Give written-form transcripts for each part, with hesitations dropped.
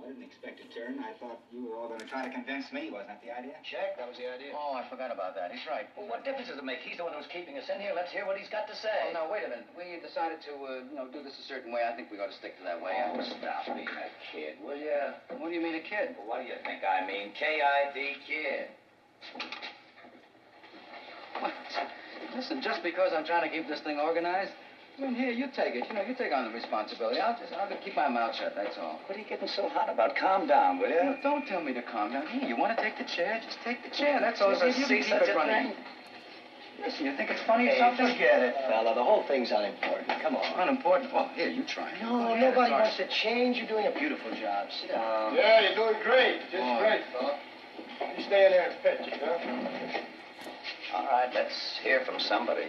didn't expect a turn. I thought you were all going to try to convince me. Wasn't that the idea? Check, that was the idea. Oh, I forgot about that. He's right. Well, what difference does it make? He's the one who's keeping us in here. Let's hear what he's got to say. Oh, now, wait a minute. We decided to, do this a certain way. I think we ought to stick to that way. Oh, stop being a kid, will ya? What do you mean, a kid? Well, what do you think I mean? K-I-D, kid. What? Listen, just because I'm trying to keep this thing organized, I mean, here, you take it. You take on the responsibility. I'll just keep my mouth shut, that's all. What are you getting so hot about? Calm down, will you? Don't tell me to calm down. Here, you want to take the chair? Just take the chair. That's all. You ever see such a thing? Listen, you think it's funny or Hey, something? forget it, fella. The whole thing's unimportant. Come on. Unimportant? Oh, here, you try. No, nobody wants to change. You're doing a beautiful job. Sit down. Yeah, you're doing great. Just great, fella. You stay in there and pitch, you know? All right, let's hear from somebody.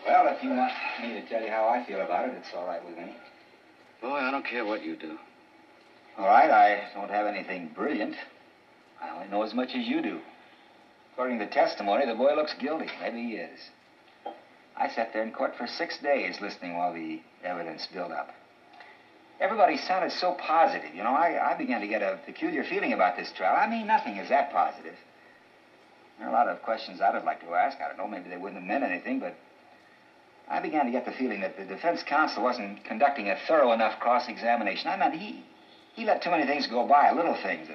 Well, if you want me to tell you how I feel about it, it's all right with me. Boy, I don't care what you do. All right, I don't have anything brilliant. I only know as much as you do. According to testimony, the boy looks guilty. Maybe he is. I sat there in court for 6 days listening while the evidence built up. Everybody sounded so positive. I began to get a peculiar feeling about this trial. I mean, nothing is that positive. There are a lot of questions I'd like to ask. I don't know, maybe they wouldn't have meant anything, but I began to get the feeling that the defense counsel wasn't conducting a thorough enough cross-examination. I mean, he let too many things go by, little things.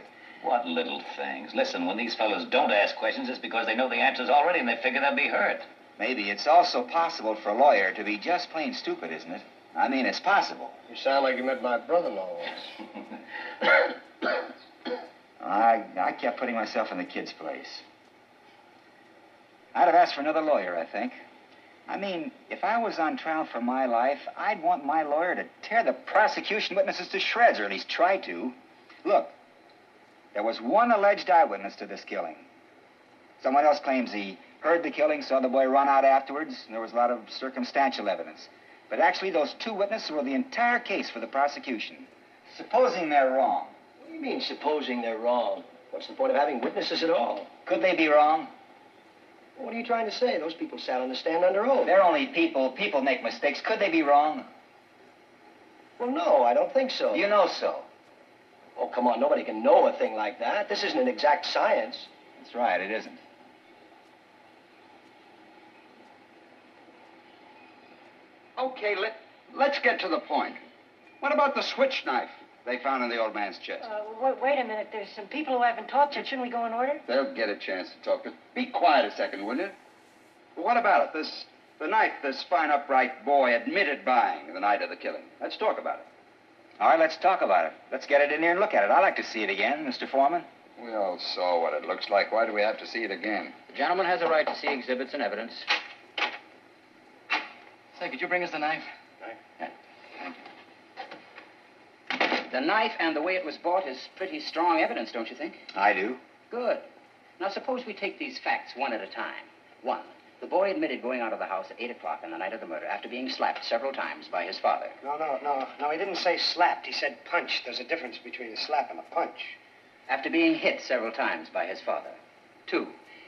What little things? Listen, when these fellows don't ask questions, it's because they know the answers already and they figure they'll be hurt. Maybe it's also possible for a lawyer to be just plain stupid, isn't it? I mean, it's possible. You sound like you met my brother-in-law once. I kept putting myself in the kid's place. I'd have asked for another lawyer, I think. I mean, if I was on trial for my life, I'd want my lawyer to tear the prosecution witnesses to shreds, or at least try to. Look, there was one alleged eyewitness to this killing. Someone else claims he heard the killing, saw the boy run out afterwards, and there was a lot of circumstantial evidence. But actually, those two witnesses were the entire case for the prosecution. Supposing they're wrong. What do you mean, supposing they're wrong? What's the point of having witnesses at all? Could they be wrong? What are you trying to say? Those people sat on the stand under oath. They're only people. People make mistakes. Could they be wrong? Well, no, I don't think so. You know so. Oh, come on, nobody can know a thing like that. This isn't an exact science. That's right, it isn't. Okay, let's get to the point. What about the switch knife they found in the old man's chest? Wait a minute. There's some people who haven't talked yet. Shouldn't we go in order? They'll get a chance to talk. Be quiet a second, will you? Well, what about it? The knife this fine, upright boy admitted buying the night of the killing. Let's talk about it. All right, let's talk about it. Let's get it in here and look at it. I'd like to see it again, Mr. Foreman. We all saw what it looks like. Why do we have to see it again? The gentleman has a right to see exhibits and evidence. Say, could you bring us the knife? Knife? Yeah, thank you. The knife and the way it was bought is pretty strong evidence, don't you think? I do. Good. Now, suppose we take these facts one at a time. 1, the boy admitted going out of the house at 8 o'clock on the night of the murder after being slapped several times by his father. No, he didn't say slapped. He said punched. There's a difference between a slap and a punch. After being hit several times by his father. 2,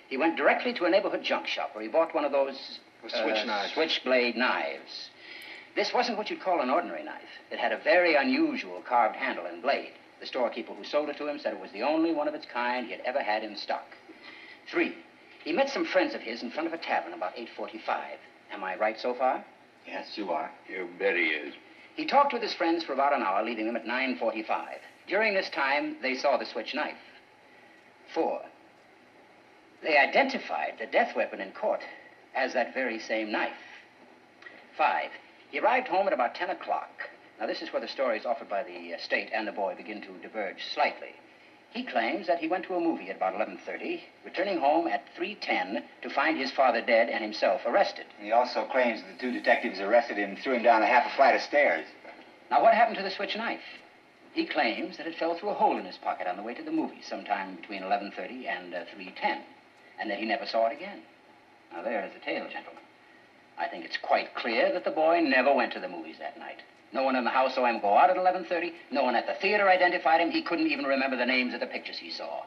he went directly to a neighborhood junk shop where he bought one of those switch knives. Switchblade knives. This wasn't what you'd call an ordinary knife. It had a very unusual carved handle and blade. The storekeeper who sold it to him said it was the only one of its kind he had ever had in stock. 3, he met some friends of his in front of a tavern about 8:45. Am I right so far? Yes, you are. You bet he is. He talked with his friends for about an hour, leaving them at 9:45. During this time, they saw the switch knife. 4, they identified the death weapon in court as that very same knife. 5, he arrived home at about 10 o'clock. Now, this is where the stories offered by the state and the boy begin to diverge slightly. He claims that he went to a movie at about 11:30, returning home at 3:10 to find his father dead and himself arrested. He also claims the two detectives arrested him and threw him down a half a flight of stairs. Now, what happened to the switch knife? He claims that it fell through a hole in his pocket on the way to the movie sometime between 11:30 and 3:10, and that he never saw it again. Now, there is the tale, gentlemen. I think it's quite clear that the boy never went to the movies that night. No one in the house saw him go out at 11:30. No one at the theater identified him. He couldn't even remember the names of the pictures he saw.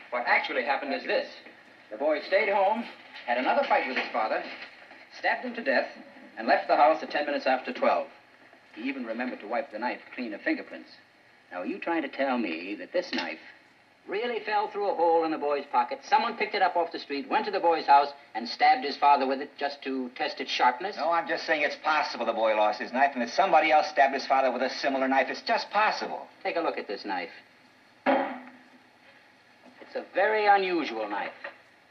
What actually happened is this. The boy stayed home, had another fight with his father, stabbed him to death, and left the house at 10 minutes after 12. He even remembered to wipe the knife clean of fingerprints. Now, are you trying to tell me that this knife really fell through a hole in the boy's pocket? Someone picked it up off the street, went to the boy's house, and stabbed his father with it just to test its sharpness? No, I'm just saying it's possible the boy lost his knife and that somebody else stabbed his father with a similar knife. It's just possible. Take a look at this knife. It's a very unusual knife.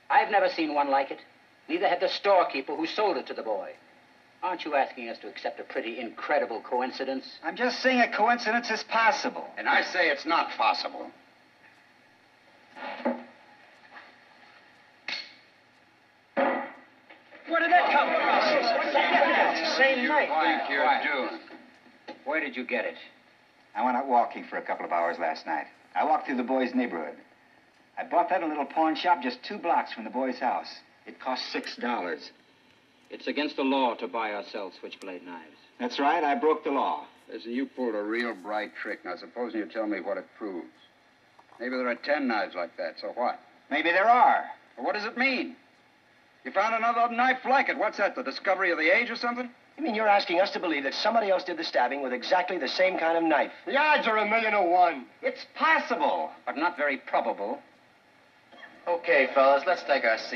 I've never seen one like it. Neither had the storekeeper who sold it to the boy. Aren't you asking us to accept a pretty incredible coincidence? I'm just saying a coincidence is possible. And I say it's not possible. Where did that come from? It's the same knife. Think you're doing? Where did you get it? I went out walking for a couple of hours last night. I walked through the boy's neighborhood. I bought that at a little pawn shop just 2 blocks from the boy's house. It cost $6. It's against the law to buy or sell switchblade knives. That's right, I broke the law. Listen, you pulled a real bright trick. Now, supposing you tell me what it proves. Maybe there are 10 knives like that, so what? Maybe there are. Well, what does it mean? You found another knife like it. What's that, the discovery of the age or something? You mean you're asking us to believe that somebody else did the stabbing with exactly the same kind of knife? The odds are 1,000,000 to 1. It's possible. But not very probable. Okay, fellas, let's take our seats.